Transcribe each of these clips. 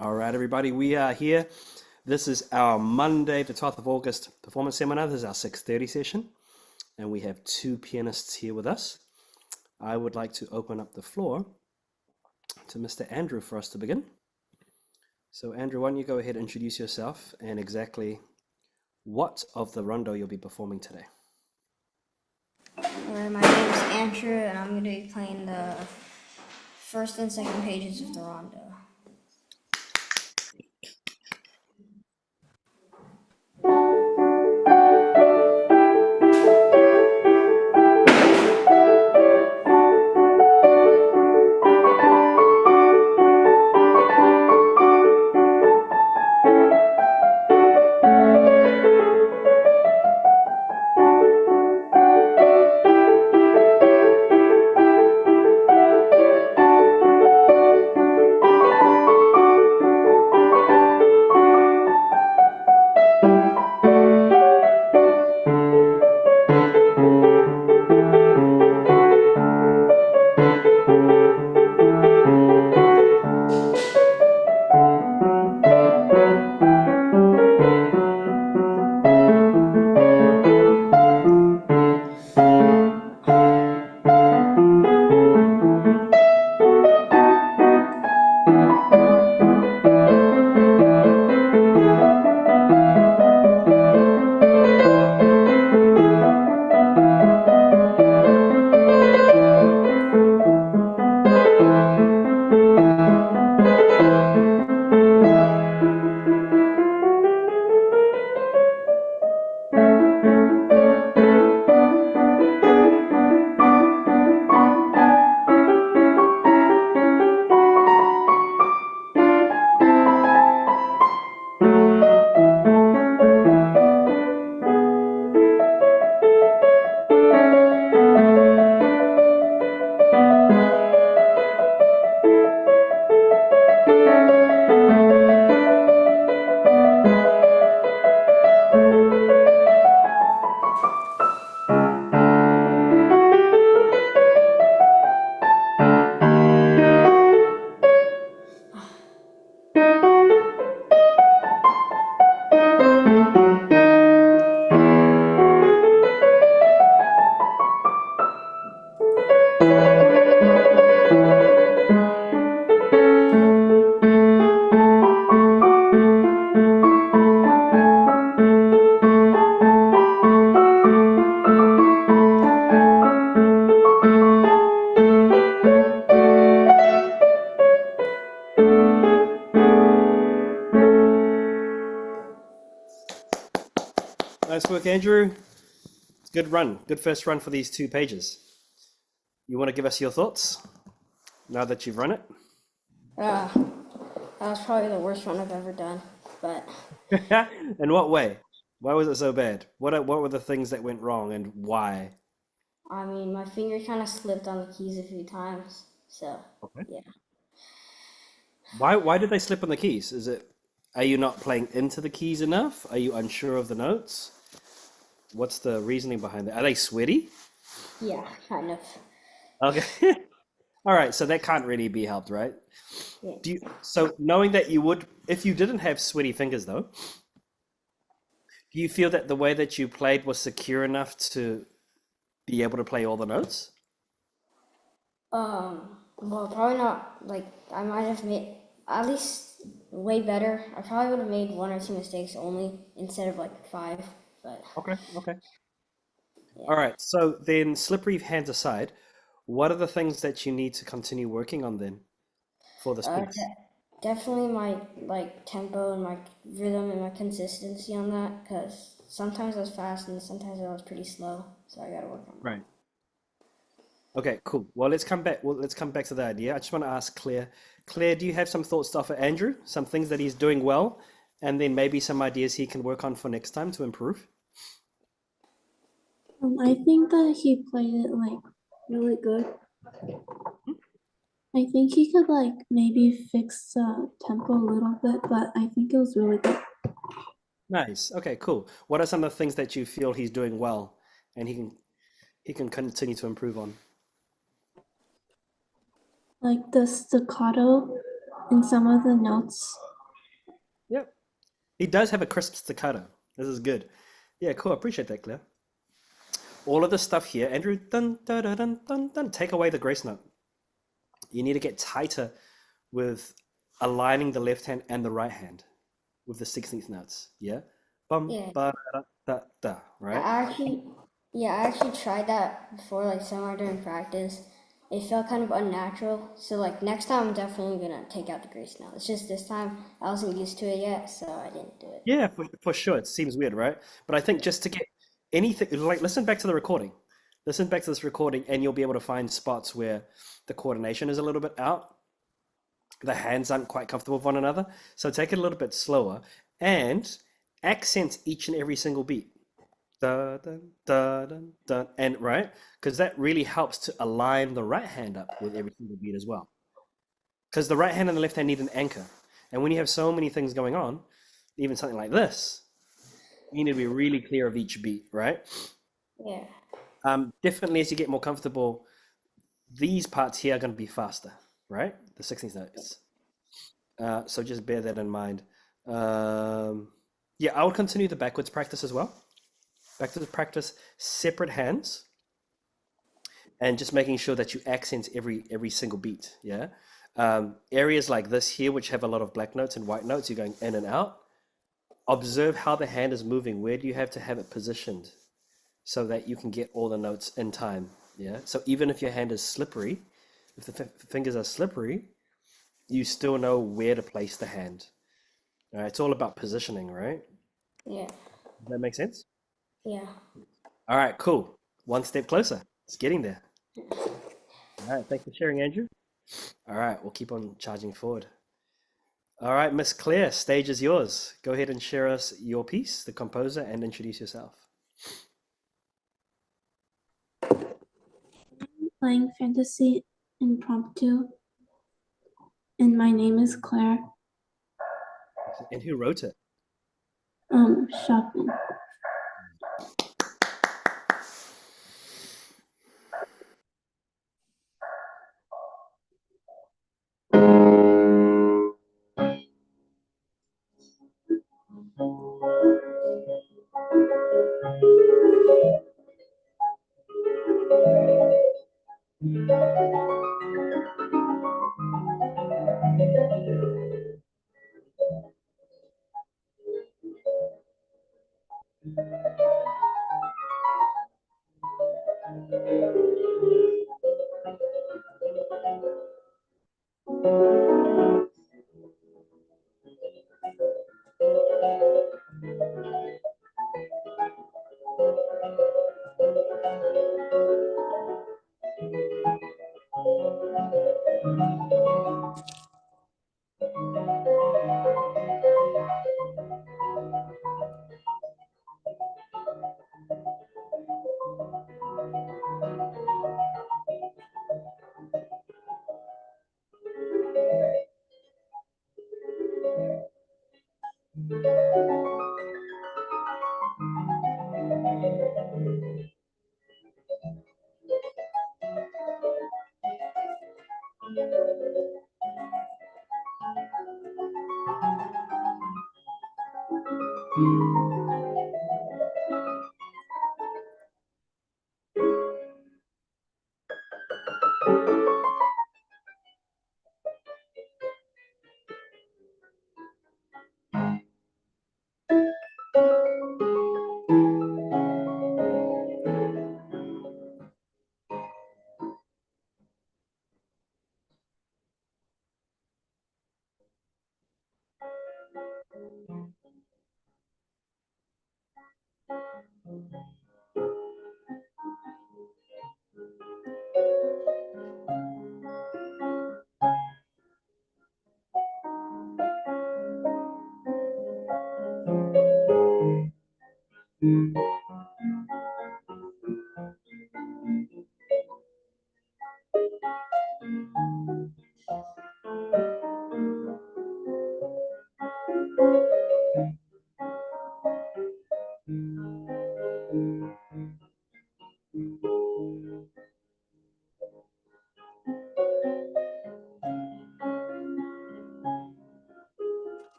All right, everybody, we are here. This is our Monday, the 12th of August performance seminar. This is our 6:30 session, and we have two pianists here with us. I would like to open up the floor to Mr. Andrew for us to begin. So, Andrew, why don't you go ahead and introduce yourself and exactly what of the rondo you'll be performing today? My name is Andrew, and I'm going to be playing the first and second pages of the rondo. Nice work, Andrew. Good run. Good first run for these 2 pages. You want to give us your thoughts now that you've run it? That was probably the worst one I've ever done, but In what way? Why was it so bad? What were the things that went wrong and why? I mean, my finger kind of slipped on the keys a few times, so Okay. yeah. Why did they slip on the keys? Are you not playing into the keys enough? Are you unsure of the notes? What's the reasoning behind that? Are they sweaty? Yeah, kind of. Okay. All right, so that can't really be helped, right? Yeah. So knowing that you would, if you didn't have sweaty fingers though, do you feel that the way that you played was secure enough to be able to play all the notes? Well, probably not, like, I might have made at least way better. I probably would have made one or two mistakes only instead of like five, but Okay, okay. yeah. All right, so then slippery hands aside, what are the things that you need to continue working on then for this Uh, piece? de- Definitely my like tempo and my rhythm and my consistency on that, because sometimes I was fast and sometimes I was pretty slow, so I gotta work on that. Right. Okay, cool. Well, let's come back. Well, let's come back to the idea. I just want to ask Claire. Claire, do you have some thoughts to offer Andrew? Some things that he's doing well, and then maybe some ideas he can work on for next time to improve? I think that he played it like really good. I think he could like maybe fix the tempo a little bit, but I think it was really good. Nice. Okay, cool. What are some of the things that you feel he's doing well, and he can continue to improve on? Like the staccato in some of the notes Yep. He does have a crisp staccato. This is good. Yeah, cool. I appreciate that, Claire. All of this stuff here, Andrew, dun, dun, dun, dun, dun, dun, take away the grace note. You need to get tighter with aligning the left hand and the right hand with the 16th notes. Yeah? Bum, Yeah. ba, da, da, da, I right? actually, yeah, I actually tried that before, like seminar during practice. It felt kind of unnatural. So like next time, I'm definitely gonna take out the grease now. It's just this time I wasn't used to it yet, so I didn't do it. Yeah, for sure. It seems weird, right? But I think just to get anything, like listen back to the recording. Listen back to this recording, and you'll be able to find spots where the coordination is a little bit out. The hands aren't quite comfortable with one another. So take it a little bit slower and accent each and every single beat. Da, dun, da, dun, dun, and right? Because that really helps to align the right hand up with every single beat as well. Because the right hand and the left hand need an anchor. And when you have so many things going on, even something like this, you need to be really clear of each beat, right? Yeah. Definitely as you get more comfortable, these parts here are going to be faster, right? The 16th notes. So just bear that in mind. Yeah, I would continue the backwards practice as well. Backwards practice, separate hands, and just making sure that you accent every single beat. Yeah. Areas like this here, which have a lot of black notes and white notes, you're going in and out. Observe how the hand is moving. Where do you have to have it positioned so that you can get all the notes in time? Yeah. So even if your hand is slippery, if the fingers are slippery, you still know where to place the hand. All right. It's all about positioning, right? Yeah. Does that make sense? Yeah. All right. Cool. One step closer. It's getting there. All right. Thanks for sharing, Andrew. All right. We'll keep on charging forward. All right, Miss Claire, stage is yours. Go ahead and share us your piece, the composer, and introduce yourself. Playing fantasy impromptu, and my name is Claire. And who wrote it? Chopin.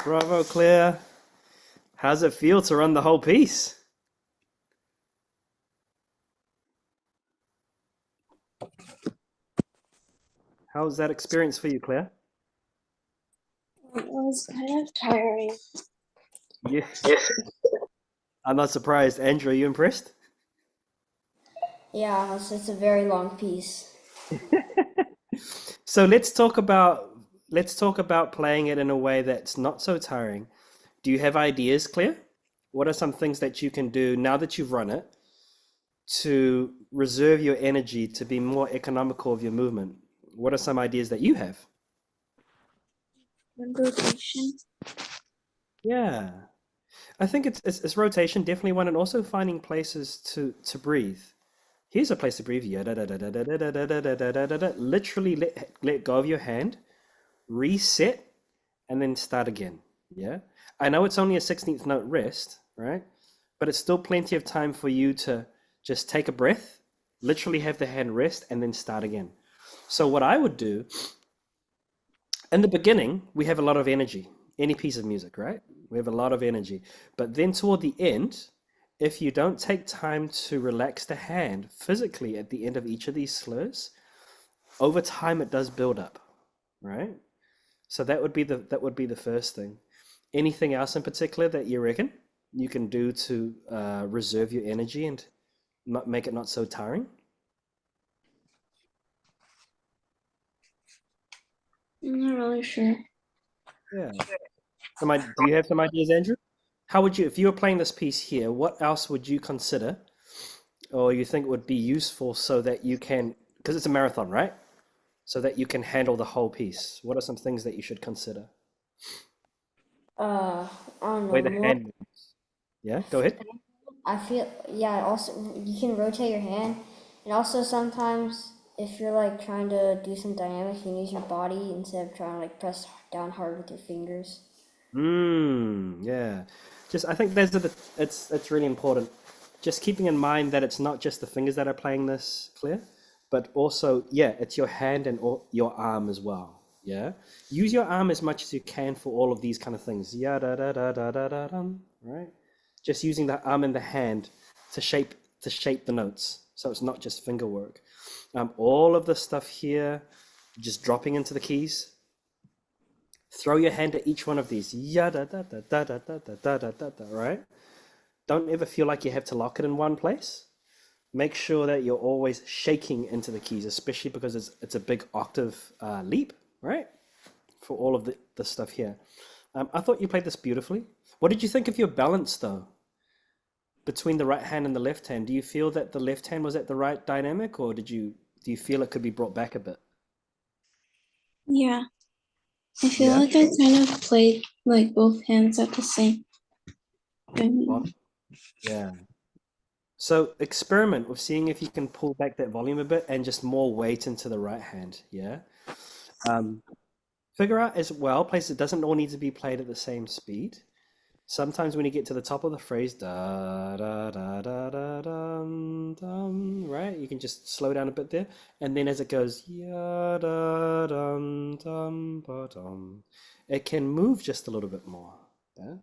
Bravo, Claire. How's it feel to run the whole piece? How was that experience for you, Claire? It was kind of tiring. Yeah. I'm not surprised. Andrew, are you impressed? Yeah, it's a very long piece. So let's talk about let's talk about playing it in a way that's not so tiring. Do you have ideas, Claire? What are some things that you can do now that you've run it to reserve your energy to be more economical of your movement? What are some ideas that you have? And rotation. Yeah, I think it's rotation, definitely one, and also finding places to breathe. Here's a place to breathe. Yeah, da, da, da, da, da, da, da, da, da, da, da, da, da. Literally let go of your hand, reset, and then start again. Yeah. I know it's only a 16th note rest, right? But it's still plenty of time for you to just take a breath, literally have the hand rest, and then start again. So what I would do in the beginning, we have a lot of energy. Any piece of music, right? We have a lot of energy. But then toward the end, if you don't take time to relax the hand physically at the end of each of these slurs, over time it does build up, right? So that would be the first thing. Anything else in particular that you reckon you can do to reserve your energy and not make it not so tiring? I'm not really sure. Yeah. Do you have some ideas, Andrew? How would you, if you were playing this piece here, what else would you consider or you think would be useful so that you can, because it's a marathon, right? So that you can handle the whole piece. What are some things that you should consider? I don't Way know. the More, hand moves. Yeah, go ahead. I feel, yeah, also, you can rotate your hand. And also, sometimes, if you're like trying to do some dynamics, you can use your body instead of trying to like press down hard with your fingers. Yeah. Just I think those are it's really important. Just keeping in mind that it's not just the fingers that are playing this, Claire, but also, yeah, it's your hand and your arm as well. Yeah. Use your arm as much as you can for all of these kind of things. Yeah, da da da da da da dum, right? Just using the arm and the hand to shape the notes. So it's not just finger work. All of the stuff here, just dropping into the keys. Throw your hand at each one of these. Ya da da da da da da da da da da da, right? Don't ever feel like you have to lock it in one place. Make sure that you're always shaking into the keys, especially because it's a big octave leap, right? For all of the stuff here. I thought you played this beautifully. What did you think of your balance though? Between the right hand and the left hand, do you feel that the left hand was at the right dynamic, or do you feel it could be brought back a bit? Yeah, I feel Yeah. like I kind of played like both hands at the same Well, time. yeah. So experiment with seeing if you can pull back that volume a bit and just more weight into the right hand. Yeah. Um, Figure out as well places it doesn't all need to be played at the same speed. Sometimes when you get to the top of the phrase, da da da da da dum dum, right? You can just slow down a bit there, and then as it goes, ya da dum dum ba dum, it can move just a little bit more. Yeah?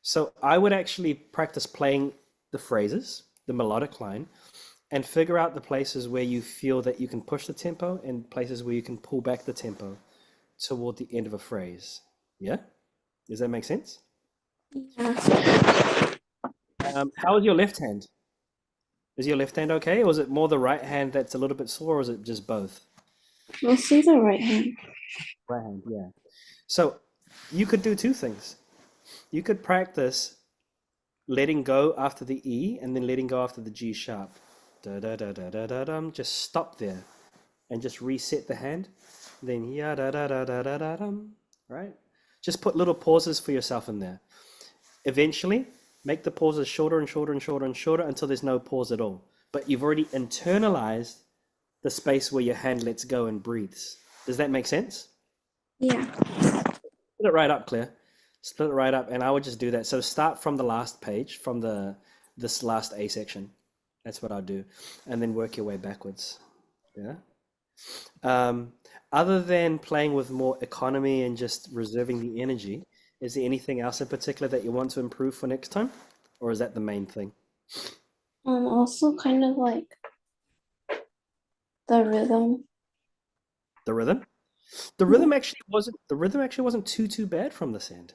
So I would actually practice playing the phrases, the melodic line, and figure out the places where you feel that you can push the tempo and places where you can pull back the tempo toward the end of a phrase. Yeah? Does that make sense? Yeah, How is your left hand? Is your left hand okay, or is it more the right hand that's a little bit sore, or is it just both? mostly the right hand. Right hand, yeah. So you could do two things. You could practice letting go after the E and then letting go after the G sharp. Da da da da da da dum. Just stop there and just reset the hand. Then ya da da da da da da dum. Right? Just put little pauses for yourself in there. Eventually, make the pauses shorter and shorter and shorter and shorter until there's no pause at all. But you've already internalized the space where your hand lets go and breathes. Does that make sense? Yeah. Split it right up, Claire. Split it right up, and I would just do that. So start from the last page, from this last A section. That's what I'll do, and then work your way backwards. Yeah. Other than playing with more economy and just reserving the energy, is there anything else in particular that you want to improve for next time, or is that the main thing? Also kind of like the rhythm. The rhythm? The rhythm actually wasn't too bad from this end.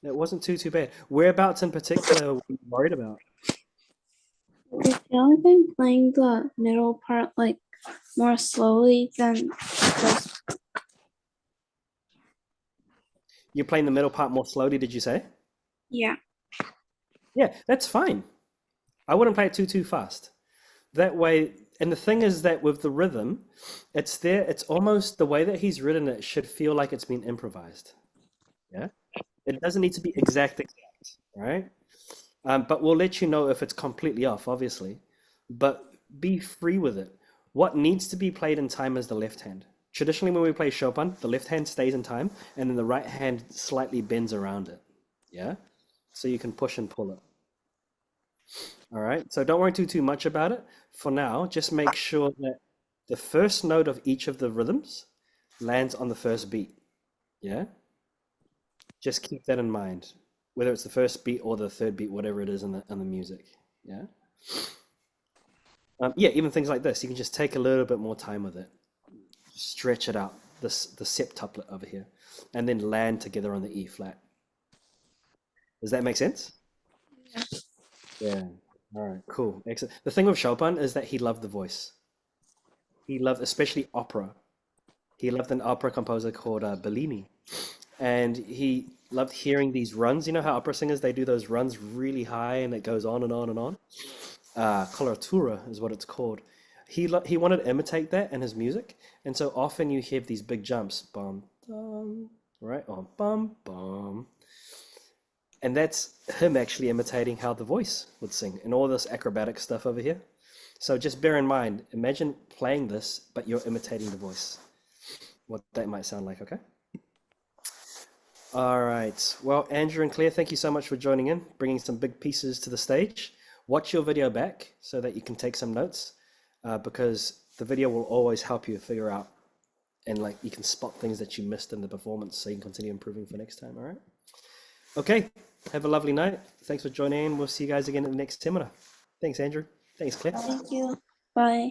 It wasn't too bad. Whereabouts in particular were you worried about? I feel like I'm playing the middle part like more slowly than just You're playing the middle part more slowly, did you say? Yeah. Yeah, that's fine. I wouldn't play it too fast. That way, and the thing is that with the rhythm, it's there, it's almost the way that he's written it should feel like it's been improvised. Yeah. It doesn't need to be exact, right? But we'll let you know if it's completely off, obviously. But be free with it. What needs to be played in time is the left hand. Traditionally, when we play Chopin, the left hand stays in time, and then the right hand slightly bends around it. Yeah? So you can push and pull it. All right? So don't worry too much about it. For now, just make sure that the first note of each of the rhythms lands on the first beat. Yeah? Just keep that in mind, whether it's the first beat or the third beat, whatever it is in the music. Yeah. Yeah, even things like this, you can just take a little bit more time with it, stretch it out, the septuplet over here, and then land together on the E flat. Does that make sense? Yeah. All right. Cool. Excellent. The thing with Chopin is that he loved the voice. He loved, especially opera. He loved an opera composer called Bellini. And he loved hearing these runs. You know how opera singers, they do those runs really high and it goes on and on and on? Coloratura is what it's called. He wanted to imitate that in his music. And so often you hear these big jumps. Bum, bum, right? Or bum, bum. And that's him actually imitating how the voice would sing and all this acrobatic stuff over here. So just bear in mind, imagine playing this, but you're imitating the voice. What that might sound like, okay? All right. Well, Andrew and Claire, thank you so much for joining in, bringing some big pieces to the stage. Watch your video back so that you can take some notes, because the video will always help you figure out and like you can spot things that you missed in the performance so you can continue improving for next time. All right. Okay. Have a lovely night. Thanks for joining in. We'll see you guys again in the next seminar. Thanks, Andrew. Thanks, Claire. Thank you. Bye.